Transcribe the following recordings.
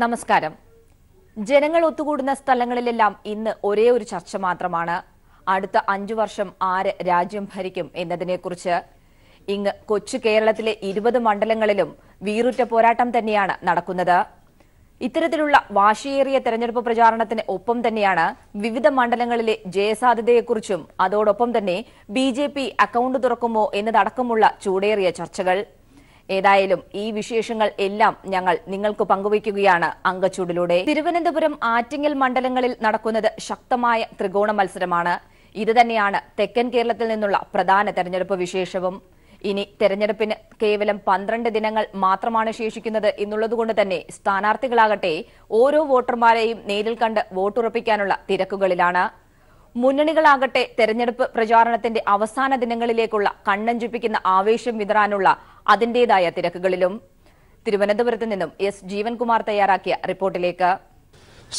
നമസ്കാരം. ജനങ്ങൾ ഒത്തുകൂടുന്ന സ്ഥലങ്ങളിലെല്ലാം ഇന്ന് ഒരേ ഒരു ചർച്ച മാത്രമാണ്. അടുത്ത 5 വർഷം ആര് രാജ്യം ഭരിക്കും എന്നതിനെക്കുറിച്ച്. ഇങ്ങ് കൊച്ചു കേരളത്തിലെ 20 മണ്ഡലങ്ങളിലും വീറുറ്റ പോരാട്ടം തന്നെയാണ് നടക്കുന്നത്. ഇത്തരത്തിലുള്ള വാശിയേറിയ തെരഞ്ഞെടുപ്പ് പ്രചാരണത്തിന് ഒപ്പം തന്നെയാണ് വിവിധ മണ്ഡലങ്ങളിലെ ജയസാധ്യതയെക്കുറിച്ചും അതോടൊപ്പം തന്നെ BJP അക്കൌണ്ട് തുറക്കുമോ എന്നതടക്കമുള്ള ചൂടേറിയ ചർച്ചകൾ. ഏതായാലും ഈ വിശേഷങ്ങൾ എല്ലാം ഞങ്ങൾ നിങ്ങൾക്ക് പങ്കുവയ്ക്കുകയാണ് അങ്കച്ചൂടിലൂടെ. തിരുവനന്തപുരം, ആറ്റിങ്ങൽ മണ്ഡലങ്ങളിൽ നടക്കുന്നത് ശക്തമായ ത്രികോണ മത്സരമാണ്. ഇത് തന്നെയാണ് തെക്കൻ കേരളത്തിൽ നിന്നുള്ള പ്രധാന തെരഞ്ഞെടുപ്പ് വിശേഷവും. ഇനി തെരഞ്ഞെടുപ്പിന് കേവലം 12 ദിനങ്ങൾ മാത്രമാണ് ശേഷിക്കുന്നത് എന്നുള്ളതുകൊണ്ട് തന്നെ സ്ഥാനാർത്ഥികളാകട്ടെ ഓരോ വോട്ടർമാരെയും നേരിൽ കണ്ട് വോട്ടുറപ്പിക്കാനുള്ള തിരക്കുകളിലാണ്. മുന്നണികളാകട്ടെ തെരഞ്ഞെടുപ്പ് പ്രചാരണത്തിന്റെ അവസാന ദിനങ്ങളിലേക്കുള്ള കണ്ണഞ്ചിപ്പിക്കുന്ന ആവേശം വിതറാനുള്ള അതിന്റേതായ തിരക്കുകളിലും. തിരുവനന്തപുരത്ത് നിന്നും S. ജീവൻകുമാർ തയ്യാറാക്കിയ റിപ്പോർട്ടിലേക്ക്.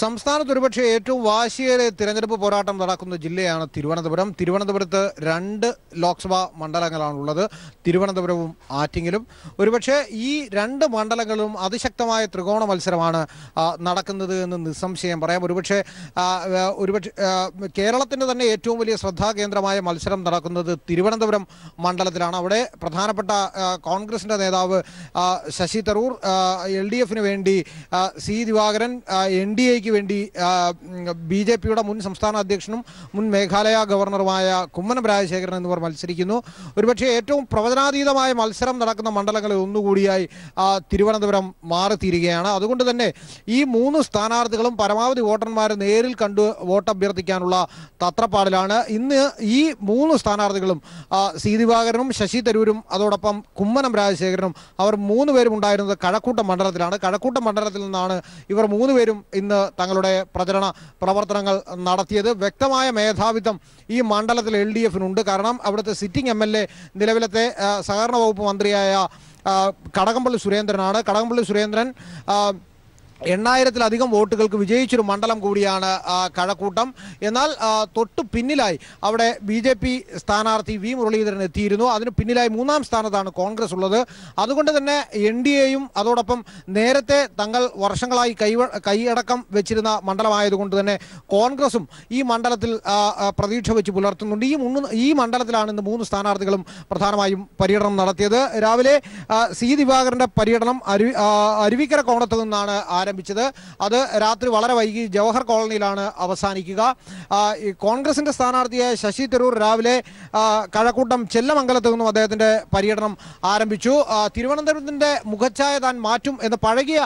സംസ്ഥാനത്ത് ഒരുപക്ഷെ ഏറ്റവും വാശിയേറിയ തിരഞ്ഞെടുപ്പ് പോരാട്ടം നടക്കുന്ന ജില്ലയാണ് തിരുവനന്തപുരം. തിരുവനന്തപുരത്ത് 2 ലോക്സഭാ മണ്ഡലങ്ങളാണുള്ളത്, തിരുവനന്തപുരവും ആറ്റിങ്ങലും. ഒരുപക്ഷെ ഈ 2 മണ്ഡലങ്ങളിലും അതിശക്തമായ ത്രികോണ മത്സരമാണ് നടക്കുന്നത് എന്ന് നിസ്സംശയം പറയാം. ഒരുപക്ഷെ കേരളത്തിൻ്റെ തന്നെ ഏറ്റവും വലിയ ശ്രദ്ധാകേന്ദ്രമായ മത്സരം നടക്കുന്നത് തിരുവനന്തപുരം മണ്ഡലത്തിലാണ്. അവിടെ പ്രധാനപ്പെട്ട കോൺഗ്രസിൻ്റെ നേതാവ് ശശി തരൂർ, LDF വേണ്ടി C. ദിവാകരൻ, NDA വേണ്ടി BJPയുടെ മുൻ സംസ്ഥാന അധ്യക്ഷനും മുൻ മേഘാലയ ഗവർണറുമായ കുമ്മനം രാജശേഖരൻ എന്നിവർ മത്സരിക്കുന്നു. ഒരുപക്ഷെ ഏറ്റവും പ്രവചനാതീതമായ മത്സരം നടക്കുന്ന മണ്ഡലങ്ങളിൽ ഒന്നുകൂടിയായി തിരുവനന്തപുരം മാറിത്തീരുകയാണ്. അതുകൊണ്ട് തന്നെ ഈ 3 സ്ഥാനാർത്ഥികളും പരമാവധി വോട്ടർമാരെ നേരിൽ കണ്ട് വോട്ട് അഭ്യർത്ഥിക്കാനുള്ള തത്രപ്പാടിലാണ്. ഇന്ന് ഈ 3 സ്ഥാനാർത്ഥികളും C. ദിവാകരനും ശശി തരൂരും അതോടൊപ്പം കുമ്മനം രാജശേഖരനും അവർ 3 പേരും ഉണ്ടായിരുന്നത് കഴക്കൂട്ടം മണ്ഡലത്തിലാണ്. കഴക്കൂട്ടം മണ്ഡലത്തിൽ നിന്നാണ് ഇവർ 3 പേരും ഇന്ന് തങ്ങളുടെ പ്രചരണ പ്രവർത്തനങ്ങൾ നടത്തിയത്. വ്യക്തമായ മേധാവിത്വം ഈ മണ്ഡലത്തിൽ LDF-നുണ്ട്. കാരണം അവിടുത്തെ സിറ്റിംഗ് MLA നിലവിലത്തെ സഹകരണ വകുപ്പ് മന്ത്രിയായ കടകംപള്ളി സുരേന്ദ്രനാണ്. കടകംപള്ളി സുരേന്ദ്രൻ 8000-ലധികം വോട്ടുകൾക്ക് വിജയിച്ചൊരു മണ്ഡലം കൂടിയാണ് കഴക്കൂട്ടം. എന്നാൽ തൊട്ടു പിന്നിലായി അവിടെ BJP സ്ഥാനാർത്ഥി V. മുരളീധരൻ എത്തിയിരുന്നു. അതിന് പിന്നിലായി 3-ാം സ്ഥാനത്താണ് കോൺഗ്രസ് ഉള്ളത്. അതുകൊണ്ട് തന്നെ NDAയും അതോടൊപ്പം നേരത്തെ തങ്ങൾ വർഷങ്ങളായി കൈയടക്കം വെച്ചിരുന്ന മണ്ഡലമായതുകൊണ്ട് തന്നെ കോൺഗ്രസും ഈ മണ്ഡലത്തിൽ പ്രതീക്ഷ വെച്ച് പുലർത്തുന്നുണ്ട്. ഈ മണ്ഡലത്തിലാണ് ഇന്ന് 3 സ്ഥാനാർത്ഥികളും പ്രധാനമായും പര്യടനം നടത്തിയത്. രാവിലെ C. ദിവാകരൻ്റെ പര്യടനം അരുവിക്കര കോണത്ത് നിന്നാണ് ആരംഭിച്ചത്. അത് രാത്രി വളരെ വൈകി ജവഹർ കോളനിയിലാണ് അവസാനിക്കുക. കോൺഗ്രസിന്റെ സ്ഥാനാർത്ഥിയായ ശശി തരൂർ രാവിലെ കഴക്കൂട്ടം ചെല്ലമംഗലത്ത് നിന്നും അദ്ദേഹത്തിന്റെ പര്യടനം ആരംഭിച്ചു. തിരുവനന്തപുരത്തിന്റെ മുഖച്ഛായ താൻ മാറ്റും എന്ന പഴകിയ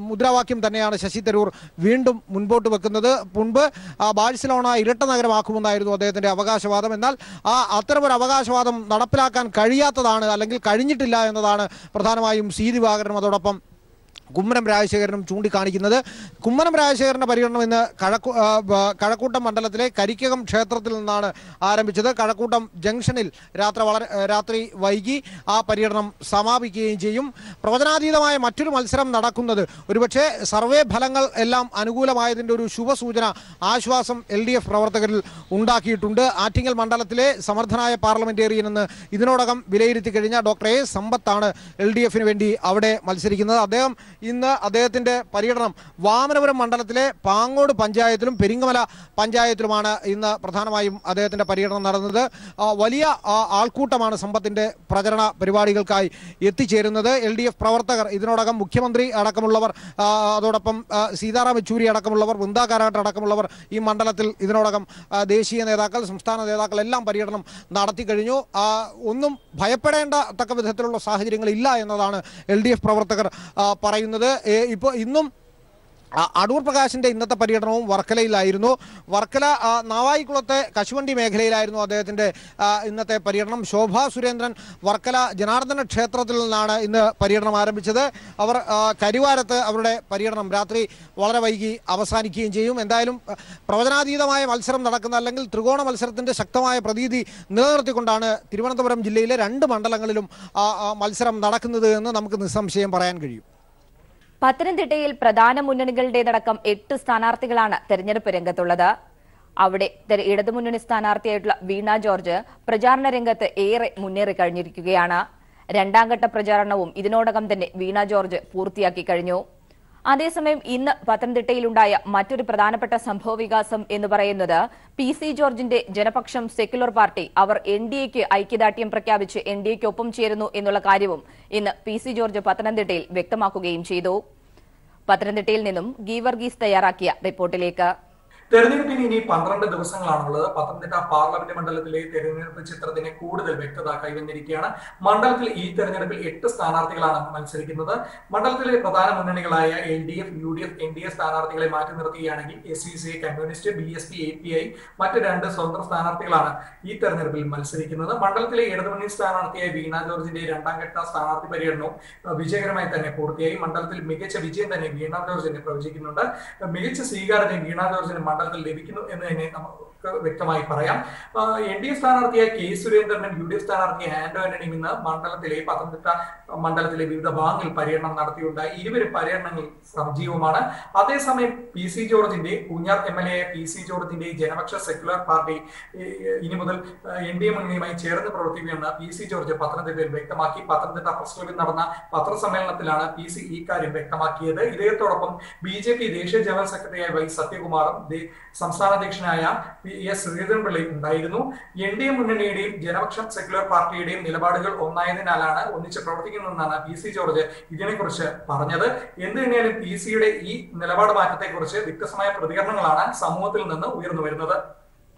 മുദ്രാവാക്യം തന്നെയാണ് ശശി തരൂർ വീണ്ടും മുൻപോട്ട് വെക്കുന്നത്. മുൻപ് ബാഴ്സലോണ ഇരട്ട നഗരമാക്കുമെന്നായിരുന്നു അദ്ദേഹത്തിന്റെ അവകാശവാദം. എന്നാൽ അത്തരമൊരു അവകാശവാദം നടപ്പിലാക്കാൻ കഴിയാത്തതാണ്, അല്ലെങ്കിൽ കഴിഞ്ഞിട്ടില്ല എന്നതാണ് പ്രധാനമായും C. ദിവാകരനും അതോടൊപ്പം കുമ്മനം രാജശേഖരനും ചൂണ്ടിക്കാണിക്കുന്നത്. കുമ്മനം രാജശേഖരൻ്റെ പര്യടനം ഇന്ന് കഴക്കൂട്ടം മണ്ഡലത്തിലെ കരിക്കകം ക്ഷേത്രത്തിൽ നിന്നാണ് ആരംഭിച്ചത്. കഴക്കൂട്ടം ജംഗ്ഷനിൽ രാത്രി വൈകി ആ പര്യടനം സമാപിക്കുകയും ചെയ്യും. പ്രവചനാതീതമായ മറ്റൊരു മത്സരം നടക്കുന്നത് ഒരുപക്ഷെ സർവേ ഫലങ്ങൾ എല്ലാം അനുകൂലമായതിൻ്റെ ഒരു ശുഭസൂചന, ആശ്വാസം LDF പ്രവർത്തകരിൽ ഉണ്ടാക്കിയിട്ടുണ്ട്. ആറ്റിങ്ങൽ മണ്ഡലത്തിലെ സമർത്ഥനായ പാർലമെന്റേറിയൻ എന്ന് ഇതിനോടകം വിലയിരുത്തി കഴിഞ്ഞ ഡോക്ടർ A. സമ്പത്താണ് LDF വേണ്ടി അവിടെ മത്സരിക്കുന്നത്. ഇന്ന് അദ്ദേഹത്തിന്റെ പര്യടനം വാമനപുരം മണ്ഡലത്തിലെ പാങ്ങോട് പഞ്ചായത്തിലും പെരിങ്ങമല പഞ്ചായത്തിലുമാണ് ഇന്ന് പ്രധാനമായും അദ്ദേഹത്തിന്റെ പര്യടനം നടന്നത്. വലിയ ആൾക്കൂട്ടമാണ് സമ്പത്തിന്റെ പ്രചരണ പരിപാടികൾക്കായി എത്തിച്ചേരുന്നത്. LDF പ്രവർത്തകർ ഇതിനോടകം മുഖ്യമന്ത്രി അടക്കമുള്ളവർ, അതോടൊപ്പം സീതാറാം യെച്ചൂരി അടക്കമുള്ളവർ, വൃന്ദാ കാരാട്ട് അടക്കമുള്ളവർ ഈ മണ്ഡലത്തിൽ ഇതിനോടകം ദേശീയ നേതാക്കൾ, സംസ്ഥാന നേതാക്കൾ എല്ലാം പര്യടനം നടത്തി കഴിഞ്ഞു. ഒന്നും ഭയപ്പെടേണ്ട തക്ക വിധത്തിലുള്ള സാഹചര്യങ്ങളില്ല എന്നതാണ് LDF പ്രവർത്തകർ പറയുന്നത്. ഇപ്പോൾ ഇന്നും അടൂർ പ്രകാശിന്റെ ഇന്നത്തെ പര്യടനവും വർക്കലയിലായിരുന്നു. വർക്കല നാവായിക്കുളത്തെ കശുവണ്ടി മേഖലയിലായിരുന്നു അദ്ദേഹത്തിന്റെ ഇന്നത്തെ പര്യടനം. ശോഭാ സുരേന്ദ്രൻ വർക്കല ജനാർദ്ദന ക്ഷേത്രത്തിൽ നിന്നാണ് ഇന്ന് പര്യടനം ആരംഭിച്ചത്. അവർ കരിവാരത്ത് അവരുടെ പര്യടനം രാത്രി വളരെ വൈകി അവസാനിക്കുകയും ചെയ്യും. എന്തായാലും പ്രവചനാതീതമായ മത്സരം നടക്കുന്ന, അല്ലെങ്കിൽ ത്രികോണ മത്സരത്തിന്റെ ശക്തമായ പ്രതീതി നിലനിർത്തിക്കൊണ്ടാണ് തിരുവനന്തപുരം ജില്ലയിലെ 2 മണ്ഡലങ്ങളിലും മത്സരം നടക്കുന്നത് എന്ന് നമുക്ക് നിസ്സംശയം പറയാൻ കഴിയും. പത്തനംതിട്ടയിൽ പ്രധാന മുന്നണികളുടേതടക്കം 8 സ്ഥാനാർത്ഥികളാണ് തെരഞ്ഞെടുപ്പ് രംഗത്തുള്ളത്. അവിടെ ഇടതുമുന്നണി സ്ഥാനാർത്ഥിയായിട്ടുള്ള വീണ ജോർജ് പ്രചാരണ രംഗത്ത് ഏറെ മുന്നേറി കഴിഞ്ഞിരിക്കുകയാണ്. രണ്ടാം ഘട്ട പ്രചാരണവും ഇതിനോടകം തന്നെ വീണ ജോർജ് പൂർത്തിയാക്കി കഴിഞ്ഞു. അതേസമയം ഇന്ന് പത്തനംതിട്ടയിലുണ്ടായ മറ്റൊരു പ്രധാനപ്പെട്ട സംഭവവികാസം എന്ന് പറയുന്നത് PC ജോർജിന്റെ ജനപക്ഷം സെക്യുലർ പാർട്ടി അവർ NDAക്ക് ഐക്യദാർഢ്യം പ്രഖ്യാപിച്ച് NDAക്കൊപ്പം ചേരുന്നു എന്നുള്ള കാര്യവും ഇന്ന് PC ജോർജ് പത്തനംതിട്ടയിൽ വ്യക്തമാക്കുകയും ചെയ്തു. പത്തനംതിട്ടയിൽ നിന്നും ഗീവർഗീസ് തയ്യാറാക്കിയ റിപ്പോർട്ടിലേക്ക്. തെരഞ്ഞെടുപ്പിന് ഇനി 12 ദിവസങ്ങളാണുള്ളത്. പത്തനംതിട്ട പാർലമെന്റ് മണ്ഡലത്തിലെ തെരഞ്ഞെടുപ്പ് ചിത്രത്തിന് കൂടുതൽ വ്യക്തത കൈവന്നിരിക്കുകയാണ്. മണ്ഡലത്തിൽ ഈ തെരഞ്ഞെടുപ്പിൽ 8 സ്ഥാനാർത്ഥികളാണ് മത്സരിക്കുന്നത്. മണ്ഡലത്തിലെ പ്രധാന മുന്നണികളായ LDF, UDF, NDA സ്ഥാനാർത്ഥികളെ മാറ്റി നിർത്തുകയാണെങ്കിൽ SCCI, കമ്മ്യൂണിസ്റ്റ്, BSP, API മറ്റ് 2 സ്വതന്ത്ര സ്ഥാനാർത്ഥികളാണ് ഈ തെരഞ്ഞെടുപ്പിൽ മത്സരിക്കുന്നത്. മണ്ഡലത്തിലെ ഇടതുമുന്നണി സ്ഥാനാർത്ഥിയായ വീണ ജോർജിന്റെ 2ാം ഘട്ട സ്ഥാനാർത്ഥി പര്യടനവും വിജയകരമായി തന്നെ പൂർത്തിയായി. മണ്ഡലത്തിൽ മികച്ച വിജയം തന്നെ വീണ ജോർജിന് പ്രവചിക്കുന്നുണ്ട്. മികച്ച സ്വീകാര്യത വീണ ജോർജിന് മണ്ഡലത്തിൽ ലഭിക്കുന്നു എന്ന് തന്നെ നമുക്ക് വ്യക്തമായി പറയാം. NDA സ്ഥാനാർത്ഥിയായ K സുരേന്ദ്രനും UDF സ്ഥാനാർത്ഥിയായ ആന്റോ ആന്റണിയും ഇന്ന് പത്തനംതിട്ട മണ്ഡലത്തിലെ വിവിധ ഭാഗങ്ങളിൽ പര്യടനം നടത്തിയുണ്ടായി. ഇരുവരും പര്യടനങ്ങൾ സജീവമാണ്. അതേസമയം PC ജോർജിന്റെ പൂഞ്ഞാർ MLA PC ജോർജിന്റെ ജനപക്ഷ സെക്യുലർ പാർട്ടി ഇനി മുതൽ NDA മുന്നണിയുമായി ചേർന്ന് പ്രവർത്തിക്കുമെന്ന് PC ജോർജ് പത്തനംതിട്ടയിൽ വ്യക്തമാക്കി. പത്തനംതിട്ട പ്രസ് ക്ലബിൽ നടന്ന പത്രസമ്മേളനത്തിലാണ് PC ഇക്കാര്യം വ്യക്തമാക്കിയത്. ഇദ്ദേഹത്തോടൊപ്പം BJP ദേശീയ ജനറൽ സെക്രട്ടറിയായ Y സത്യകുമാറും സംസ്ഥാന അധ്യക്ഷനായ PS ശ്രീധരൻപിള്ളയും ഉണ്ടായിരുന്നു. NDA മുന്നണിയുടെയും ജനപക്ഷം സെക്യുലർ പാർട്ടിയുടെയും നിലപാടുകൾ ഒന്നായതിനാലാണ് ഒന്നിച്ച് പ്രവർത്തിക്കുന്നതെന്നാണ് PC ജോർജ് ഇതിനെക്കുറിച്ച് പറഞ്ഞത്. എന്ത് തന്നെയാലും PCയുടെ ഈ നിലപാട് മാറ്റത്തെക്കുറിച്ച് വ്യത്യസ്തമായ പ്രതികരണങ്ങളാണ് സമൂഹത്തിൽ നിന്ന് ഉയർന്നു വരുന്നത്.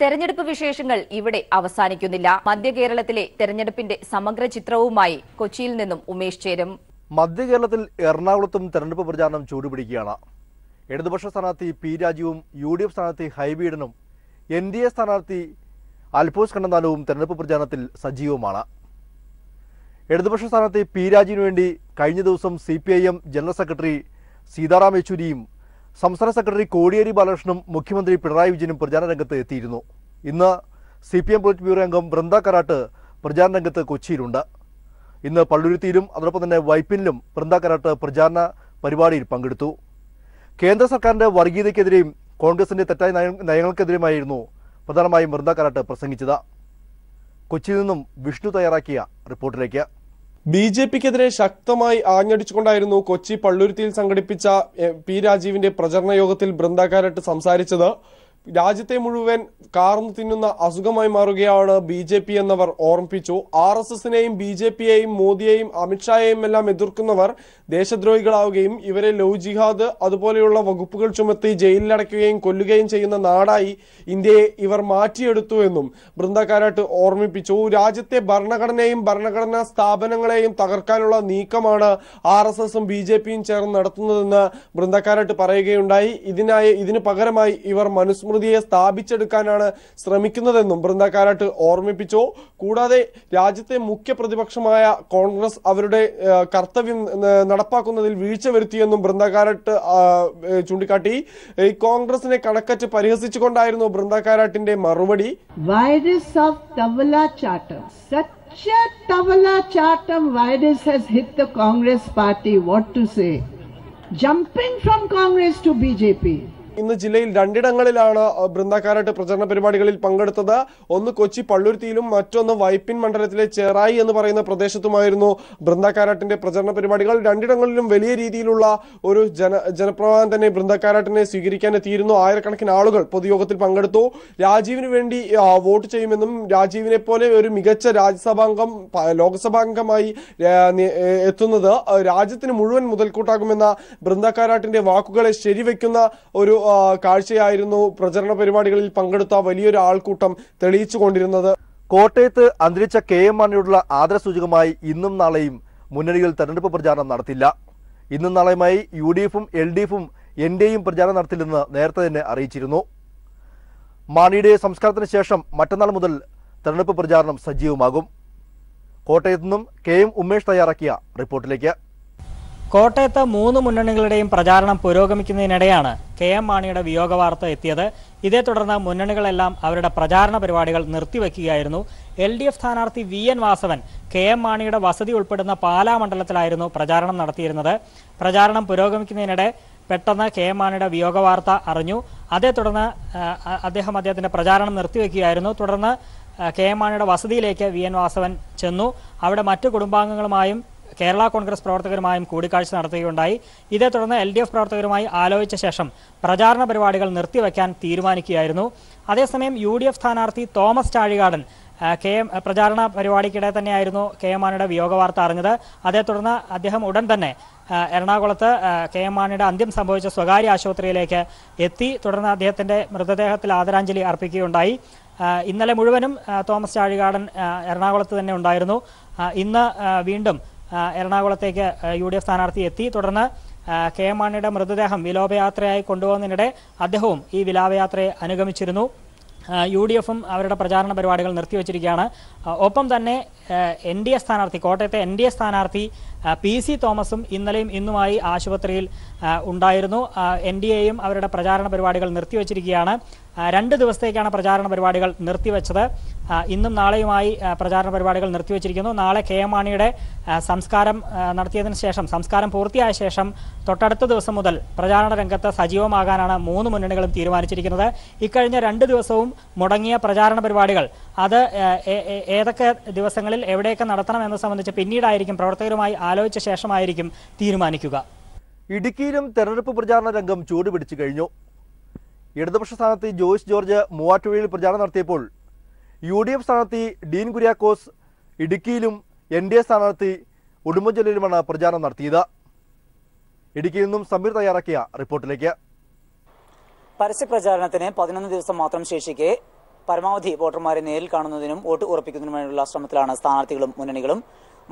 തെരഞ്ഞെടുപ്പ് വിശേഷങ്ങൾ ഇവിടെ അവസാനിക്കുന്നില്ല. മധ്യ കേരളത്തിലെ തെരഞ്ഞെടുപ്പിന്റെ സമഗ്ര ചിത്രവുമായി കൊച്ചിയിൽ നിന്നും ഉമേഷ് ചേരും. മധ്യ കേരളത്തിൽ എറണാകുളത്തും തെരഞ്ഞെടുപ്പ് പ്രചാരണം ചൂടുപിടിക്കുകയാണ്. ഇടതുപക്ഷ സ്ഥാനാർത്ഥി P രാജുവും UDF സ്ഥാനാർത്ഥി ഹൈബീഡനും NDA സ്ഥാനാർത്ഥി അൽഫോസ് കണ്ണന്താനവും തെരഞ്ഞെടുപ്പ് പ്രചാരണത്തിൽ സജീവമാണ്. ഇടതുപക്ഷ സ്ഥാനാർത്ഥി P രാജുവിന് വേണ്ടി കഴിഞ്ഞ ദിവസം CPIM ജനറൽ സെക്രട്ടറി സീതാറാം യെച്ചൂരിയും സംസ്ഥാന സെക്രട്ടറി കോടിയേരി ബാലകൃഷ്ണനും മുഖ്യമന്ത്രി പിണറായി വിജയനും പ്രചാരണ രംഗത്ത് എത്തിയിരുന്നു. ഇന്ന് CPM പോളിറ്റ് ബ്യൂറോ അംഗം വൃന്ദ കരാട്ട് പ്രചാരണ രംഗത്ത് കൊച്ചിയിലുണ്ട്. ഇന്ന് പള്ളുരുത്തിയിലും അതോടൊപ്പം തന്നെ വൈപ്പിനിലും വൃന്ദ കരാട്ട് പ്രചാരണ പരിപാടിയിൽ പങ്കെടുത്തു. കേന്ദ്ര സർക്കാരിന്റെ വർഗീയതയ്ക്കെതിരെയും കോൺഗ്രസിന്റെ തെറ്റായ നയങ്ങൾക്കെതിരെയുമായിരുന്നു പ്രധാനമായും വൃന്ദ കരാട്ട് പ്രസംഗിച്ചത്. കൊച്ചിയിൽ നിന്നും വിഷ്ണു തയ്യാറാക്കിയ റിപ്പോർട്ടിലേക്ക്. BJPക്കെതിരെ ശക്തമായി ആഞ്ഞടിച്ചുകൊണ്ടായിരുന്നു കൊച്ചി പള്ളുരുത്തിയിൽ സംഘടിപ്പിച്ച P രാജീവിന്റെ പ്രചരണ യോഗത്തിൽ വൃന്ദ കരാട്ട് സംസാരിച്ചത്. രാജ്യത്തെ മുഴുവൻ കാർന്നു തിന്നുന്ന അസുഖമായി മാറുകയാണ് BJP എന്നവർ ഓർമ്മിപ്പിച്ചു. RSSനെയും BJPയെയും മോദിയെയും അമിത്ഷായെയും എല്ലാം എതിർക്കുന്നവർ ദേശദ്രോഹികളാവുകയും ഇവരെ ലവ് ജിഹാദ് അതുപോലെയുള്ള വകുപ്പുകൾ ചുമത്തി ജയിലിലടയ്ക്കുകയും കൊല്ലുകയും ചെയ്യുന്ന നാടായി ഇന്ത്യയെ ഇവർ മാറ്റിയെടുത്തു എന്നും വൃന്ദ കരാട്ട് ഓർമ്മിപ്പിച്ചു. രാജ്യത്തെ ഭരണഘടനയും ഭരണഘടനാ സ്ഥാപനങ്ങളെയും തകർക്കാനുള്ള നീക്കമാണ് RSSും BJPയും ചേർന്ന് നടത്തുന്നതെന്ന് വൃന്ദ കരാട്ട് പറയുകയുണ്ടായി. ഇതിന് പകരമായി ഇവർ മനുസ്മൃതിയെ സ്ഥാപിച്ചെടുക്കാനാണ് ശ്രമിക്കുന്നതെന്നും വൃന്ദ കരാട്ട് ഓർമ്മിപ്പിച്ചു. കൂടാതെ രാജ്യത്തെ മുഖ്യ പ്രതിപക്ഷമായ കോൺഗ്രസ് അവരുടെ കർത്തവ്യം നടപ്പാക്കുന്നതിൽ വീഴ്ച വരുത്തിയെന്നും വൃന്ദ കരാട്ട് ചൂണ്ടിക്കാട്ടി. കോൺഗ്രസിനെ കണക്കറ്റ് പരിഹസിച്ചുകൊണ്ടായിരുന്നു വൃന്ദ കരാട്ടിന്റെ മറുപടി. Virus of Tavalla Chatham. Such a Tavalla Chatham virus has hit the Congress party. What to say? Jumping from Congress to BJP. ഇന്ന് ജില്ലയിൽ 2 ഇടങ്ങളിലാണ് വൃന്ദ കരാട്ട് പ്രചരണ പരിപാടികളിൽ പങ്കെടുത്തത്. ഒന്ന് കൊച്ചി പള്ളുരുത്തിയിലും മറ്റൊന്ന് വൈപ്പിൻ മണ്ഡലത്തിലെ ചേറായി എന്ന് പറയുന്ന പ്രദേശത്തുമായിരുന്നു വൃന്ദ കരാട്ടിന്റെ പ്രചരണ പരിപാടികൾ. 2 ഇടങ്ങളിലും വലിയ രീതിയിലുള്ള ഒരു ജനപ്രവാഹം തന്നെ വൃന്ദ കരാട്ടിനെ സ്വീകരിക്കാൻ എത്തിയിരുന്നു. ആയിരക്കണക്കിന് ആളുകൾ പൊതുയോഗത്തിൽ പങ്കെടുത്തു. രാജീവിന് വേണ്ടി വോട്ട് ചെയ്യുമെന്നും രാജീവിനെ പോലെ ഒരു മികച്ച രാജ്യസഭാംഗം ലോക്സഭാംഗമായി എത്തുന്നത് രാജ്യത്തിന് മുഴുവൻ മുതൽക്കൂട്ടാകുമെന്ന വൃന്ദ കരാട്ടിന്റെ വാക്കുകളെ ശരിവെക്കുന്ന ഒരു കാഴ്ചയായിരുന്നു പ്രചരണ പരിപാടികളിൽ പങ്കെടുത്ത വലിയൊരു ആൾക്കൂട്ടം തെളിയിച്ചുകൊണ്ടിരുന്നത്. കോട്ടയത്ത് അന്തരിച്ച KM മാണിയോടുള്ള ആദരസൂചകമായി ഇന്നും നാളെയും മുന്നണികൾ തെരഞ്ഞെടുപ്പ് പ്രചാരണം നടത്തില്ല. ഇന്നും നാളെയുമായി UDFും LDFും NDAയും പ്രചാരണം നടത്തില്ലെന്ന് നേരത്തെ തന്നെ അറിയിച്ചിരുന്നു. മാണിയുടെ സംസ്കാരത്തിന് ശേഷം മറ്റന്നാൾ മുതൽ തെരഞ്ഞെടുപ്പ് പ്രചാരണം സജീവമാകും. കോട്ടയത്തു നിന്നും KM ഉമേഷ് തയ്യാറാക്കിയ റിപ്പോർട്ടിലേക്ക്. കോട്ടയത്ത് 3 മുന്നണികളുടെയും പ്രചാരണം പുരോഗമിക്കുന്നതിനിടെയാണ് KM മാണിയുടെ വിയോഗ വാർത്ത എത്തിയത്. ഇതേ തുടർന്ന് മുന്നണികളെല്ലാം അവരുടെ പ്രചാരണ പരിപാടികൾ നിർത്തിവെക്കുകയായിരുന്നു. LDF സ്ഥാനാർത്ഥി VN വാസവൻ KM മാണിയുടെ വസതി ഉൾപ്പെടുന്ന പാലാ മണ്ഡലത്തിലായിരുന്നു പ്രചാരണം നടത്തിയിരുന്നത്. പ്രചാരണം പുരോഗമിക്കുന്നതിനിടെ പെട്ടെന്ന് KM മാണിയുടെ വിയോഗ വാർത്ത അറിഞ്ഞു. അതേ തുടർന്ന് അദ്ദേഹത്തിന്റെ പ്രചാരണം നിർത്തിവെക്കുകയായിരുന്നു. തുടർന്ന് KM മാണിയുടെ വസതിയിലേക്ക് VN വാസവൻ ചെന്നു. അവിടെ മറ്റു കുടുംബാംഗങ്ങളുമായും കേരള കോൺഗ്രസ് പ്രവർത്തകരുമായും കൂടിക്കാഴ്ച നടത്തുകയുണ്ടായി. ഇതേ തുടർന്ന് LDF പ്രവർത്തകരുമായി ആലോചിച്ച ശേഷം പ്രചാരണ പരിപാടികൾ നിർത്തിവെക്കാൻ തീരുമാനിക്കുകയായിരുന്നു. അതേസമയം UDF സ്ഥാനാർത്ഥി തോമസ് ചാഴികാടൻ പ്രചാരണ പരിപാടിക്കിടെ തന്നെയായിരുന്നു KM മാണിയുടെ വിയോഗവാർത്ത അറിഞ്ഞത്. അതേ തുടർന്ന് അദ്ദേഹം ഉടൻ തന്നെ എറണാകുളത്ത് KM മാണിയുടെ അന്ത്യം സംഭവിച്ച സ്വകാര്യ ആശുപത്രിയിലേക്ക് എത്തി. തുടർന്ന് അദ്ദേഹത്തിന്റെ മൃതദേഹത്തിൽ ആദരാഞ്ജലി അർപ്പിക്കുകയുണ്ടായി. ഇന്നലെ മുഴുവനും തോമസ് ചാഴികാടൻ എറണാകുളത്ത് തന്നെ ഉണ്ടായിരുന്നു. ഇന്ന് വീണ്ടും എറണാകുളത്തേക്ക് UDF സ്ഥാനാർത്ഥി എത്തി. തുടർന്ന് KM മാണിയുടെ മൃതദേഹം വിലാപയാത്രയായി കൊണ്ടുപോകുന്നതിനിടെ അദ്ദേഹവും ഈ വിലാപയാത്രയെ അനുഗമിച്ചിരുന്നു. UDFും അവരുടെ പ്രചാരണ പരിപാടികൾ നിർത്തിവച്ചിരിക്കുകയാണ്. ഒപ്പം തന്നെ NDA സ്ഥാനാർത്ഥി, കോട്ടയത്തെ NDA സ്ഥാനാർത്ഥി PC തോമസും ഇന്നലെയും ഇന്നുമായി ആശുപത്രിയിൽ ഉണ്ടായിരുന്നു. NDAയും അവരുടെ പ്രചാരണ പരിപാടികൾ നിർത്തിവച്ചിരിക്കുകയാണ്. 2 ദിവസത്തേക്കാണ് പ്രചാരണ പരിപാടികൾ നിർത്തിവെച്ചത്. ഇന്നും നാളെയുമായി പ്രചാരണ പരിപാടികൾ നിർത്തിവച്ചിരിക്കുന്നു. നാളെ KM മാണിയുടെ സംസ്കാരം നടത്തിയതിനു ശേഷം, സംസ്കാരം പൂർത്തിയായ ശേഷം തൊട്ടടുത്ത ദിവസം മുതൽ പ്രചാരണ രംഗത്ത് സജീവമാകാനാണ് 3 മുന്നണികളും തീരുമാനിച്ചിരിക്കുന്നത്. ഇക്കഴിഞ്ഞ 2 ദിവസവും മുടങ്ങിയ പ്രചാരണ പരിപാടികൾ അത് ഏതൊക്കെ ദിവസങ്ങളിൽ എവിടെയൊക്കെ നടത്തണം എന്നത് സംബന്ധിച്ച് പിന്നീടായിരിക്കും, പ്രവർത്തകരുമായി ആലോചിച്ച ശേഷമായിരിക്കും തീരുമാനിക്കുക. ഇടുക്കിയിലും തെരഞ്ഞെടുപ്പ് പ്രചാരണ രംഗം ചൂടുപിടിച്ചു കഴിഞ്ഞു. ഇടതുപക്ഷ സ്ഥാനാർത്ഥി ജോയ്സ് ജോർജ് മൂവാറ്റുപുഴയിൽ പ്രചാരണം നടത്തിയപ്പോൾ UDF സ്ഥാനാർത്ഥി ഡീൻ കുര്യാക്കോസ് ഇടുക്കിയിലും NDA സ്ഥാനാർത്ഥി ഉടുമ്പൻചോലയിലുമാണ് പ്രചാരണം നടത്തിയത്. ഇടുക്കിയിൽ നിന്നും സമീർ തയ്യാറാക്കിയ റിപ്പോർട്ടിലേക്ക്. പരസ്യപ്രചാരണത്തിന് 11 ദിവസം മാത്രം ശേഷിക്കെ പരമാവധി വോട്ടർമാരെ നേരിൽ കാണുന്നതിനും വോട്ട് ഉറപ്പിക്കുന്നതിനുമായുള്ള ശ്രമത്തിലാണ് സ്ഥാനാർത്ഥികളും മുന്നണികളും.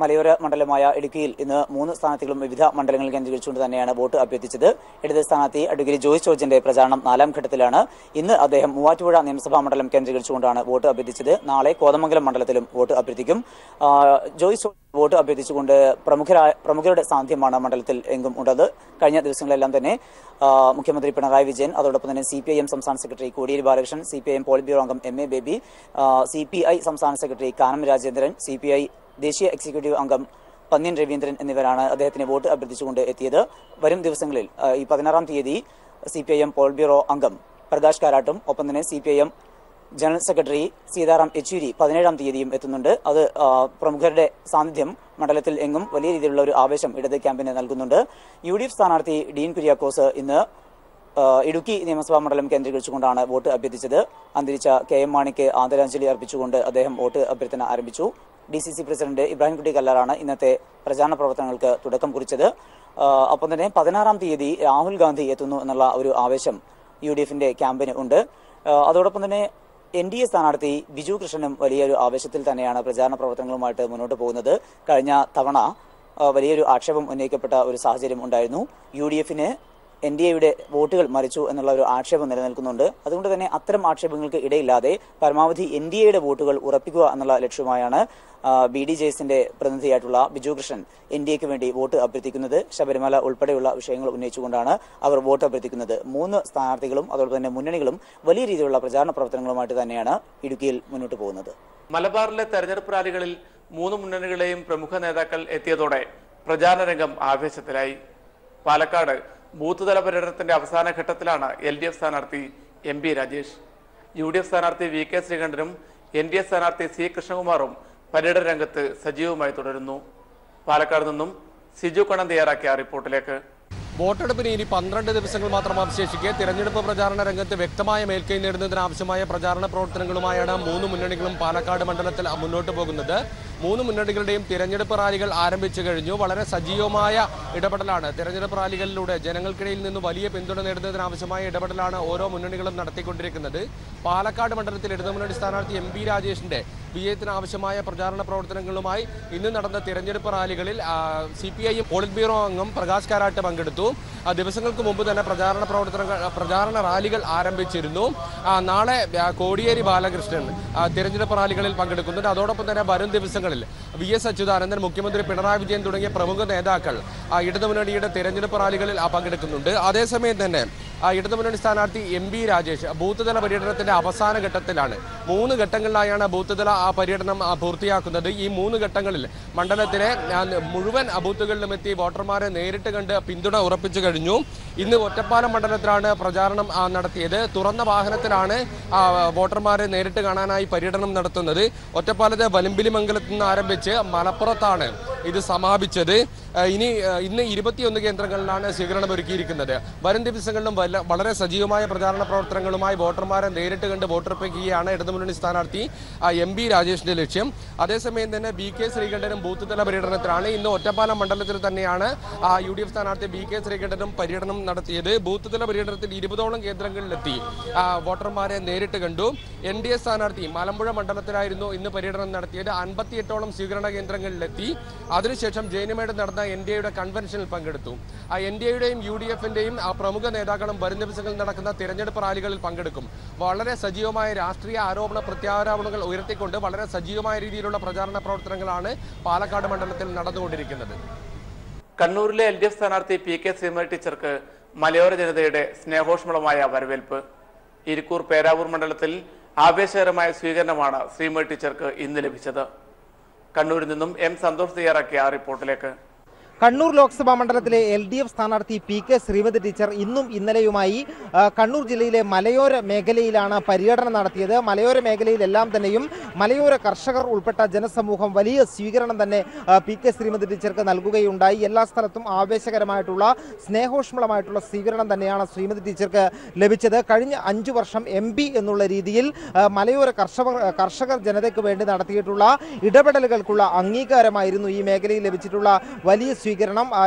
മലയോര മണ്ഡലമായ ഇടുക്കിയിൽ ഇന്ന് 3 സ്ഥാനാർത്ഥികളും വിവിധ മണ്ഡലങ്ങൾ കേന്ദ്രീകരിച്ചുകൊണ്ട് തന്നെയാണ് വോട്ട് അഭ്യർത്ഥിച്ചത്. ഇടത് സ്ഥാനാർത്ഥി അഡ്വക്കേറ്റ് ജോയ്സ് ജോർജിന്റെ പ്രചാരണം 4ാം ഘട്ടത്തിലാണ്. ഇന്ന് അദ്ദേഹം മൂവാറ്റുപുഴ നിയമസഭാ മണ്ഡലം കേന്ദ്രീകരിച്ചുകൊണ്ടാണ് വോട്ട് അഭ്യർത്ഥിച്ചത്. നാളെ കോതമംഗലം മണ്ഡലത്തിലും വോട്ട് അഭ്യർത്ഥിക്കും. ജോയ്സ് വോട്ട് അഭ്യർത്ഥിച്ചുകൊണ്ട് പ്രമുഖരുടെ സാന്നിധ്യമാണ് മണ്ഡലത്തിൽ എങ്കും ഉള്ളത്. കഴിഞ്ഞ ദിവസങ്ങളെല്ലാം തന്നെ മുഖ്യമന്ത്രി പിണറായി വിജയൻ, അതോടൊപ്പം തന്നെ CPIM സംസ്ഥാന secretary Kodiyeri Balakrishnan, CPIM polit bureau അംഗം MA ബേബി, CPI സംസ്ഥാന സെക്രട്ടറി കാനം രാജേന്ദ്രൻ, CPI ദേശീയ എക്സിക്യൂട്ടീവ് അംഗം പന്ന്യൻ രവീന്ദ്രൻ എന്നിവരാണ് അദ്ദേഹത്തിന് വോട്ട് അഭ്യർത്ഥിച്ചുകൊണ്ട് എത്തിയത്. വരും ദിവസങ്ങളിൽ ഈ 16ാം തീയതി CPIM പോളിറ്റ് ബ്യൂറോ അംഗം പ്രകാശ് കാരാട്ടും, ഒപ്പം തന്നെ CPIM general secretary Sitaram Yechury 17ാം തീയതിയും എത്തുന്നുണ്ട്. അത് പ്രമുഖരുടെ സാന്നിധ്യം മണ്ഡലത്തിൽ എങ്ങും വലിയ രീതിയിലുള്ള ഒരു ആവേശം ഇടത് ക്യാമ്പിന് നൽകുന്നുണ്ട്. UDF സ്ഥാനാർത്ഥി ഡീൻ കുര്യാക്കോസ് ഇന്ന് ഇടുക്കി നിയമസഭാ മണ്ഡലം കേന്ദ്രീകരിച്ചുകൊണ്ടാണ് വോട്ട് അഭ്യർത്ഥിച്ചത്. അന്തരിച്ച KM മാണിക്ക് ആദരാഞ്ജലി അർപ്പിച്ചുകൊണ്ട് അദ്ദേഹം വോട്ട് അഭ്യർത്ഥന ആരംഭിച്ചു. DCC പ്രസിഡന്റ് ഇബ്രാഹിംകുട്ടി കല്ലാറാണ് ഇന്നത്തെ പ്രചാരണ പ്രവർത്തനങ്ങൾക്ക് തുടക്കം കുറിച്ചത്. ഒപ്പം തന്നെ 16ാം തീയതി രാഹുൽ ഗാന്ധി എത്തുന്നു എന്നുള്ള ഒരു ആവേശം UDFന്റെ ക്യാമ്പിന് ഉണ്ട്. അതോടൊപ്പം തന്നെ NDA സ്ഥാനാർത്ഥി ബിജു കൃഷ്ണനും വലിയൊരു ആവേശത്തിൽ തന്നെയാണ് പ്രചാരണ പ്രവർത്തനങ്ങളുമായിട്ട് മുന്നോട്ട് പോകുന്നത്. കഴിഞ്ഞ തവണ വലിയൊരു ആക്ഷേപം ഉന്നയിക്കപ്പെട്ട ഒരു സാഹചര്യം ഉണ്ടായിരുന്നു. UDFന് NDAയുടെ വോട്ടുകൾ മറിച്ചു എന്നുള്ള ഒരു ആക്ഷേപം നിലനിൽക്കുന്നുണ്ട്. അതുകൊണ്ട് തന്നെ അത്തരം ആക്ഷേപങ്ങൾക്ക് ഇടയില്ലാതെ പരമാവധി NDAയുടെ വോട്ടുകൾ ഉറപ്പിക്കുക എന്നുള്ള ലക്ഷ്യമായാണ് BDJSന്റെ പ്രതിനിധിയായിട്ടുള്ള ബിജു കൃഷ്ണൻ NDAക്ക് വേണ്ടി വോട്ട് അഭ്യർത്ഥിക്കുന്നത്. ശബരിമല ഉൾപ്പെടെയുള്ള വിഷയങ്ങൾ ഉന്നയിച്ചുകൊണ്ടാണ് അവർ വോട്ട് അഭ്യർത്ഥിക്കുന്നത്. 3 സ്ഥാനാർത്ഥികളും അതോടൊപ്പം തന്നെ മുന്നണികളും വലിയ രീതിയിലുള്ള പ്രചാരണ പ്രവർത്തനങ്ങളുമായിട്ട് തന്നെയാണ് ഇടുക്കിയിൽ മുന്നോട്ട് പോകുന്നത്. മലബാറിലെ തെരഞ്ഞെടുപ്പ് റാലികളിൽ 3 മുന്നണികളെയും പ്രമുഖ നേതാക്കൾ എത്തിയതോടെ പ്രചാരണ രംഗം ആവേശത്തിലായി. പാലക്കാട് ബൂത്ത് തല പര്യടനത്തിന്റെ അവസാന ഘട്ടത്തിലാണ് LDF സ്ഥാനാർത്ഥി MP രാജേഷ്. UDF സ്ഥാനാർത്ഥി VK ശ്രീകണ്ഠനും NDA സ്ഥാനാർത്ഥി C കൃഷ്ണകുമാറും പര്യടന രംഗത്ത് സജീവമായി തുടരുന്നു. പാലക്കാട് നിന്നും സിജു കണ്ണൻ തയ്യാറാക്കിയ റിപ്പോർട്ടിലേക്ക്. വോട്ടെടുപ്പിന് ഇനി 12 ദിവസങ്ങൾ മാത്രം അവശേഷിക്കെ തിരഞ്ഞെടുപ്പ് പ്രചാരണ രംഗത്ത് വ്യക്തമായ മേൽക്കൈ നേടുന്നതിനാവശ്യമായ പ്രചാരണ പ്രവർത്തനങ്ങളുമായാണ് 3 മുന്നണികളും പാലക്കാട് മണ്ഡലത്തിൽ മുന്നോട്ട് പോകുന്നത്. 3 മുന്നണികളുടെയും തിരഞ്ഞെടുപ്പ് റാലികൾ ആരംഭിച്ചു കഴിഞ്ഞു. വളരെ സജീവമായ ഇടപെടലാണ് തിരഞ്ഞെടുപ്പ് റാലികളിലൂടെ ജനങ്ങൾക്കിടയിൽ നിന്ന് വലിയ പിന്തുണ നേടുന്നതിനാവശ്യമായ ഇടപെടലാണ് ഓരോ മുന്നണികളും നടത്തിക്കൊണ്ടിരിക്കുന്നത്. പാലക്കാട് മണ്ഡലത്തിൽ ഇടതുമുന്നണി സ്ഥാനാർത്ഥി MP രാജേഷിന്റെ വിജയത്തിന് ആവശ്യമായ പ്രചാരണ പ്രവർത്തനങ്ങളുമായി ഇന്ന് നടന്ന തിരഞ്ഞെടുപ്പ് റാലികളിൽ CPIM പോളിറ്റ് ബ്യൂറോ അംഗം പ്രകാശ് കാരാട്ട് പങ്കെടുത്തു. ദിവസങ്ങൾക്ക് മുമ്പ് തന്നെ പ്രചാരണ റാലികൾ ആരംഭിച്ചിരുന്നു. നാളെ കോടിയേരി ബാലകൃഷ്ണൻ തിരഞ്ഞെടുപ്പ് റാലികളിൽ പങ്കെടുക്കുന്നുണ്ട്. അതോടൊപ്പം തന്നെ വരും ദിവസങ്ങളിൽ VS അച്യുതാനന്ദൻ, മുഖ്യമന്ത്രി പിണറായി വിജയൻ തുടങ്ങിയ പ്രമുഖ നേതാക്കൾ ഇടതുമുന്നണിയുടെ തിരഞ്ഞെടുപ്പ് റാലികളിൽ പങ്കെടുക്കുന്നുണ്ട്. അതേസമയം തന്നെ ഇടതുമുന്നണി സ്ഥാനാർത്ഥി MP രാജേഷ് ബൂത്ത് തല പര്യടനത്തിന്റെ അവസാന ഘട്ടത്തിലാണ്. 3 ഘട്ടങ്ങളിലായാണ് ബൂത്ത് തല പര്യടനം പൂർത്തിയാക്കുന്നത്. ഈ 3 ഘട്ടങ്ങളിൽ മണ്ഡലത്തിലെ മുഴുവൻ ബൂത്തുകളിലും എത്തി വോട്ടർമാരെ നേരിട്ട് കണ്ട് പിന്തുണ ഉറപ്പിച്ചു കഴിഞ്ഞു. ഇന്ന് ഒറ്റപ്പാലം മണ്ഡലത്തിലാണ് പ്രചാരണം നടത്തിയത്. തുറന്ന വാഹനത്തിലാണ് വോട്ടർമാരെ നേരിട്ട് കാണാനായി പര്യടനം നടത്തുന്നത്. ഒറ്റപ്പാലത്തെ വലമ്പിലി മംഗലത്ത് നിന്ന് ആരംഭിച്ച് മലപ്പുറത്താണ് ഇത് സമാപിച്ചത്. ഇന്ന് 21 കേന്ദ്രങ്ങളിലാണ് സ്വീകരണം ഒരുക്കിയിരിക്കുന്നത്. വരും ദിവസങ്ങളിലും വളരെ സജീവമായ പ്രചാരണ പ്രവർത്തനങ്ങളുമായി വോട്ടർമാരെ നേരിട്ട് കണ്ട് വോട്ടുറപ്പിക്കുകയാണ് ഇടതുമുന്നണി സ്ഥാനാർത്ഥി MP രാജേഷിന്റെ ലക്ഷ്യം. അതേസമയം തന്നെ BK ശ്രീകണ്ഠനും ബൂത്ത് തല പര്യടനത്തിലാണ്. ഇന്ന് ഒറ്റപ്പാലം മണ്ഡലത്തിൽ തന്നെയാണ് UDF സ്ഥാനാർത്ഥി BK ശ്രീകണ്ഠനും പര്യടനം നടത്തിയത്. ബൂത്ത് തല പര്യടനത്തിൽ 20ഓളം കേന്ദ്രങ്ങളിലെത്തി വോട്ടർമാരെ നേരിട്ട് കണ്ടു. NDA സ്ഥാനാർത്ഥി മലമ്പുഴ മണ്ഡലത്തിലായിരുന്നു ഇന്ന് പര്യടനം നടത്തിയത്. 58ഓളം സ്വീകരണ കേന്ദ്രങ്ങളിലെത്തി. അതിനുശേഷം ജേനുമേട് നടന്ന NDAയുടെ കൺവെൻഷനിൽ പങ്കെടുത്തു. NDAയുടെയും UDFന്റെയും പ്രമുഖ നേതാക്കളും വരും ദിവസങ്ങളിൽ നടക്കുന്ന തിരഞ്ഞെടുപ്പ് റാലികളിൽ പങ്കെടുക്കും. വളരെ സജീവമായ രാഷ്ട്രീയ ആരോപണ പ്രത്യാരോപണങ്ങൾ ഉയർത്തിക്കൊണ്ട് വളരെ സജീവമായ രീതിയിലുള്ള പ്രചാരണ പ്രവർത്തനങ്ങളാണ് പാലക്കാട് മണ്ഡലത്തിൽ നടന്നുകൊണ്ടിരിക്കുന്നത്. കണ്ണൂരിലെ LDF സ്ഥാനാർത്ഥി PK ശ്രീമതി ടീച്ചർക്ക് മലയോര ജനതയുടെ സ്നേഹോഷ്മളമായ വരവേൽപ്പ്. ഇരിക്കൂർ പേരാവൂർ മണ്ഡലത്തിൽ ആവേശകരമായ സ്വീകരണമാണ് ശ്രീമതി ടീച്ചർക്ക് ഇന്ന് ലഭിച്ചത്. കണ്ണൂരിൽ നിന്നും M സന്തോഷ് തയ്യാറാക്കിയ റിപ്പോർട്ടിലേക്ക്. കണ്ണൂർ ലോക്സഭാ മണ്ഡലത്തിലെ LDF സ്ഥാനാർത്ഥി PK ശ്രീമതി ടീച്ചർ ഇന്നും ഇന്നലെയുമായി കണ്ണൂർ ജില്ലയിലെ മലയോര മേഖലയിലാണ് പര്യടനം നടത്തിയത്. മലയോര മേഖലയിലെല്ലാം തന്നെയും മലയോര കർഷകർ ഉൾപ്പെട്ട ജനസമൂഹം വലിയ സ്വീകരണം തന്നെ PK ശ്രീമതി ടീച്ചർക്ക് നൽകുകയുണ്ടായി. എല്ലാ സ്ഥലത്തും ആവേശകരമായിട്ടുള്ള സ്നേഹോഷ്മളമായിട്ടുള്ള സ്വീകരണം തന്നെയാണ് ശ്രീമതി ടീച്ചർക്ക് ലഭിച്ചത്. കഴിഞ്ഞ 5 വർഷം MP എന്നുള്ള രീതിയിൽ മലയോര കർഷകർ ജനതയ്ക്ക് വേണ്ടി നടത്തിയിട്ടുള്ള ഇടപെടലുകൾക്കുള്ള അംഗീകാരമായിരുന്നു ഈ മേഖലയിൽ ലഭിച്ചിട്ടുള്ള വലിയ സ്വീകരണം.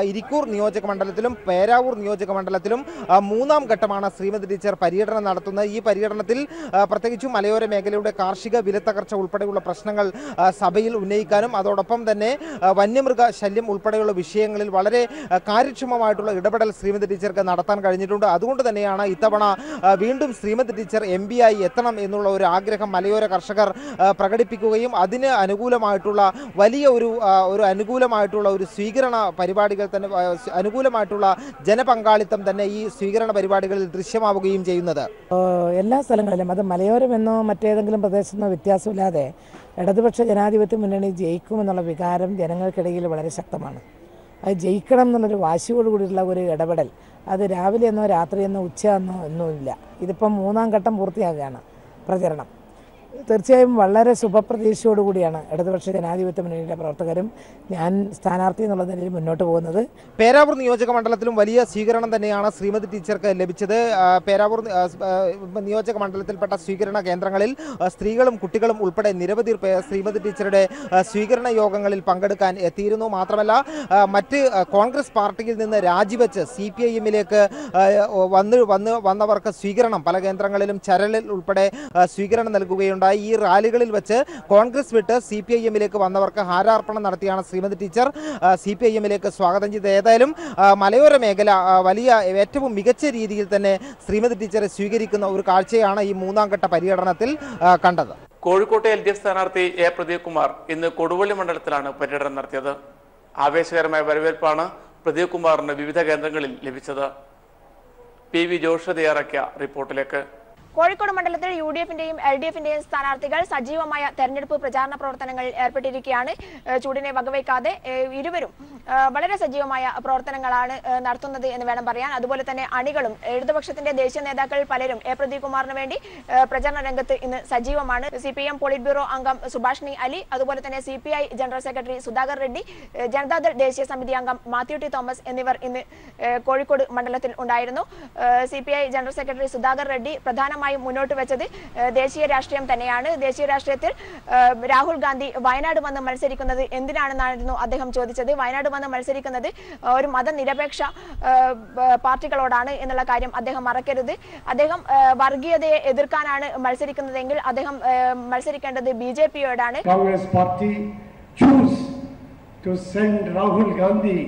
ഇരിക്കൂർ നിയോജക മണ്ഡലത്തിലും പേരാവൂർ നിയോജക മണ്ഡലത്തിലും 3ാം ഘട്ടമാണ് ശ്രീമതി ടീച്ചർ പര്യടനം നടത്തുന്നത്. ഈ പര്യടനത്തിൽ പ്രത്യേകിച്ചും മലയോര മേഖലയുടെ കാർഷിക വിലത്തകർച്ച ഉൾപ്പെടെയുള്ള പ്രശ്നങ്ങൾ സഭയിൽ ഉന്നയിക്കാനും അതോടൊപ്പം തന്നെ വന്യമൃഗ ശല്യം ഉൾപ്പെടെയുള്ള വിഷയങ്ങളിൽ വളരെ കാര്യക്ഷമമായിട്ടുള്ള ഇടപെടൽ ശ്രീമതി ടീച്ചർക്ക് നടത്താൻ കഴിഞ്ഞിട്ടുണ്ട്. അതുകൊണ്ട് തന്നെയാണ് ഇത്തവണ വീണ്ടും ശ്രീമതി ടീച്ചർ MP ആയി എത്തണം എന്നുള്ള ഒരു ആഗ്രഹം മലയോര കർഷകർ പ്രകടിപ്പിക്കുകയും അതിന് അനുകൂലമായിട്ടുള്ള വലിയ ഒരു അനുകൂലമായിട്ടുള്ള ഒരു സ്വീകരണ പരിപാടികൾ തന്നെ അനുകൂലമായിട്ടുള്ള ജനപങ്കാളിത്തം തന്നെ ഈ സ്വീകരണ പരിപാടികളിൽ ദൃശ്യമാവുകയും ചെയ്യുന്നത്. എല്ലാ സ്ഥലങ്ങളിലും അത് മലയോരമെന്നോ മറ്റേതെങ്കിലും പ്രദേശമെന്നോ വ്യത്യാസമില്ലാതെ ഇടതുപക്ഷ ജനാധിപത്യ മുന്നണി ജയിക്കുമെന്നുള്ള വികാരം ജനങ്ങൾക്കിടയിൽ വളരെ ശക്തമാണ്. അത് ജയിക്കണം എന്നുള്ളൊരു വാശിയോടുകൂടിയുള്ള ഒരു ഇടപെടൽ അത് രാവിലെയെന്നോ രാത്രിയെന്നോ ഉച്ചയെന്നോ ഒന്നുമില്ല. ഇതിപ്പം 3ാം ഘട്ടം പൂർത്തിയാകുകയാണ് പ്രചരണം. തീർച്ചയായും വളരെ ശുഭപ്രതീക്ഷയോടുകൂടിയാണ് ഇടതുപക്ഷ ജനാധിപത്യ മുന്നണിയുടെ പ്രവർത്തകരും ഞാൻ സ്ഥാനാർത്ഥി എന്നുള്ള നിലയിൽ മുന്നോട്ട് പോകുന്നത്. പേരാവൂർ നിയോജക മണ്ഡലത്തിലും വലിയ സ്വീകരണം തന്നെയാണ് ശ്രീമതി ടീച്ചർക്ക് ലഭിച്ചത്. പേരാവൂർ നിയോജക മണ്ഡലത്തിൽപ്പെട്ട സ്വീകരണ കേന്ദ്രങ്ങളിൽ സ്ത്രീകളും കുട്ടികളും ഉൾപ്പെടെ നിരവധി പേർ ശ്രീമതി ടീച്ചറുടെ സ്വീകരണ യോഗങ്ങളിൽ പങ്കെടുക്കാൻ എത്തിയിരുന്നു. മാത്രമല്ല മറ്റ് കോൺഗ്രസ് പാർട്ടിയിൽ നിന്ന് രാജിവെച്ച് CPIM-ലേക്ക് വന്നവർക്ക് സ്വീകരണം പല കേന്ദ്രങ്ങളിലും ചരലിൽ ഉൾപ്പെടെ സ്വീകരണം നൽകുകയുണ്ടായി. ഈ റാലികളിൽ വെച്ച് കോൺഗ്രസ് വിട്ട് CPIM-ലേക്ക് വന്നവർക്ക് ഹാരാർപ്പണം നടത്തിയാണ് ശ്രീമതി ടീച്ചർ CPIM-ലേക്ക് സ്വാഗതം ചെയ്തത്. ഏതായാലും മലയോര മേഖല വലിയ ഏറ്റവും മികച്ച രീതിയിൽ തന്നെ ശ്രീമതി ടീച്ചറെ സ്വീകരിക്കുന്ന ഒരു കാഴ്ചയാണ് ഈ 3ാം ഘട്ട പര്യടനത്തിൽ കണ്ടത്. കോഴിക്കോട്ടെ LDF സ്ഥാനാർത്ഥി A പ്രദീപ് കുമാർ ഇന്ന് കൊടുവള്ളി മണ്ഡലത്തിലാണ് പര്യടനം നടത്തിയത്. ആവേശകരമായ വരവേൽപ്പാണ് പ്രദീപ് കുമാറിന് വിവിധ കേന്ദ്രങ്ങളിൽ ലഭിച്ചത്. PV ജോഷ തയ്യാറാക്കിയ റിപ്പോർട്ടിലേക്ക്. കോഴിക്കോട് മണ്ഡലത്തിൽ UDF-ന്റെയും LDF-ന്റെയും സ്ഥാനാർത്ഥികൾ സജീവമായ തെരഞ്ഞെടുപ്പ് പ്രചാരണ പ്രവർത്തനങ്ങളിൽ ഏർപ്പെട്ടിരിക്കുകയാണ്. ചൂടിനെ വകവയ്ക്കാതെ ഇരുവരും വളരെ സജീവമായ പ്രവർത്തനങ്ങളാണ് നടത്തുന്നത് എന്ന് വേണം പറയാൻ. അതുപോലെ തന്നെ അണികളും ഇടതുപക്ഷത്തിന്റെ ദേശീയ നേതാക്കൾ പലരും A പ്രദീപ് കുമാറിന് വേണ്ടി പ്രചാരണ രംഗത്ത് ഇന്ന് സജീവമാണ്. CPM പോളിറ്റ് ബ്യൂറോ അംഗം സുഭാഷിണി അലി, അതുപോലെ തന്നെ CPI general secretary Sudhakar Reddy, Janata Dal ദേശീയ സമിതി അംഗം മാത്യു ടി തോമസ് എന്നിവർ ഇന്ന് കോഴിക്കോട് മണ്ഡലത്തിൽ ഉണ്ടായിരുന്നു. CPI general secretary Sudhakar Reddy പ്രധാനമായും മുന്നോട്ട് വെച്ചത് ദേശീയ രാഷ്ട്രീയം തന്നെയാണ്. ദേശീയ രാഷ്ട്രീയത്തിൽ രാഹുൽ ഗാന്ധി വയനാട് വന്ന് മത്സരിക്കുന്നത് എന്തിനാണെന്നായിരുന്നു അദ്ദേഹം ചോദിച്ചത്. വയനാട് വന്ന് മത്സരിക്കുന്നത് ഒരു മതനിരപേക്ഷ പാർട്ടികളോടാണ് എന്നുള്ള കാര്യം അദ്ദേഹം മറക്കരുത്. അദ്ദേഹം വർഗീയതയെ എതിർക്കാനാണ് മത്സരിക്കുന്നതെങ്കിൽ അദ്ദേഹം മത്സരിക്കേണ്ടത് BJP-യോടാണ്. Congress party choose to send Rahul Gandhi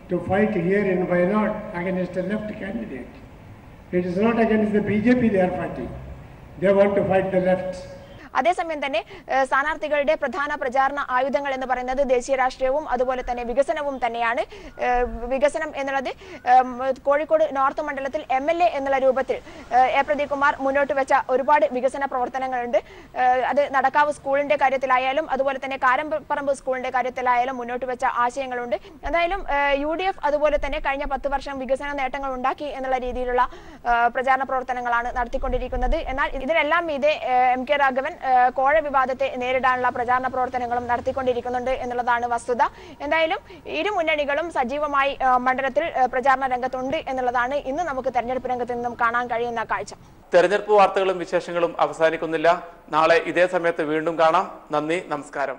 to fight here in Wayanad against a left candidate. It is not against the BJP they are fighting. They want to fight the left. അതേസമയം തന്നെ സ്ഥാനാർത്ഥികളുടെ പ്രധാന പ്രചാരണ ആയുധങ്ങൾ എന്ന് പറയുന്നത് ദേശീയ രാഷ്ട്രീയവും അതുപോലെ തന്നെ വികസനവും തന്നെയാണ്. വികസനം എന്നുള്ളത് കോഴിക്കോട് നോർത്ത് മണ്ഡലത്തിൽ MLA എന്നുള്ള രൂപത്തിൽ A പ്രദീപ് കുമാർ മുന്നോട്ട് വെച്ച ഒരുപാട് വികസന പ്രവർത്തനങ്ങളുണ്ട്. അത് നടക്കാവ് സ്കൂളിന്റെ കാര്യത്തിലായാലും അതുപോലെ തന്നെ കാരമ്പറമ്പ് സ്കൂളിന്റെ കാര്യത്തിലായാലും മുന്നോട്ട് വെച്ച ആശയങ്ങളുണ്ട്. എന്തായാലും UDF അതുപോലെ തന്നെ കഴിഞ്ഞ 10 വർഷം വികസന നേട്ടങ്ങൾ ഉണ്ടാക്കി എന്നുള്ള രീതിയിലുള്ള പ്രചാരണ പ്രവർത്തനങ്ങളാണ് നടത്തിക്കൊണ്ടിരിക്കുന്നത്. എന്നാൽ ഇതിനെല്ലാം മീതെ MK രാഘവൻ കോഴ വിവാദത്തെ നേരിടാനുള്ള പ്രചാരണ പ്രവർത്തനങ്ങളും നടത്തിക്കൊണ്ടിരിക്കുന്നുണ്ട് എന്നുള്ളതാണ് വസ്തുത. എന്തായാലും ഇരു മുന്നണികളും സജീവമായി മണ്ഡലത്തിൽ പ്രചാരണ രംഗത്തുണ്ട് എന്നുള്ളതാണ് ഇന്ന് നമുക്ക് തെരഞ്ഞെടുപ്പ് രംഗത്ത് നിന്നും കാണാൻ കഴിയുന്ന കാഴ്ച. തെരഞ്ഞെടുപ്പ് വാർത്തകളും വിശേഷങ്ങളും അവസാനിക്കുന്നില്ല. നാളെ ഇതേ സമയത്ത് വീണ്ടും കാണാം. നന്ദി, നമസ്കാരം.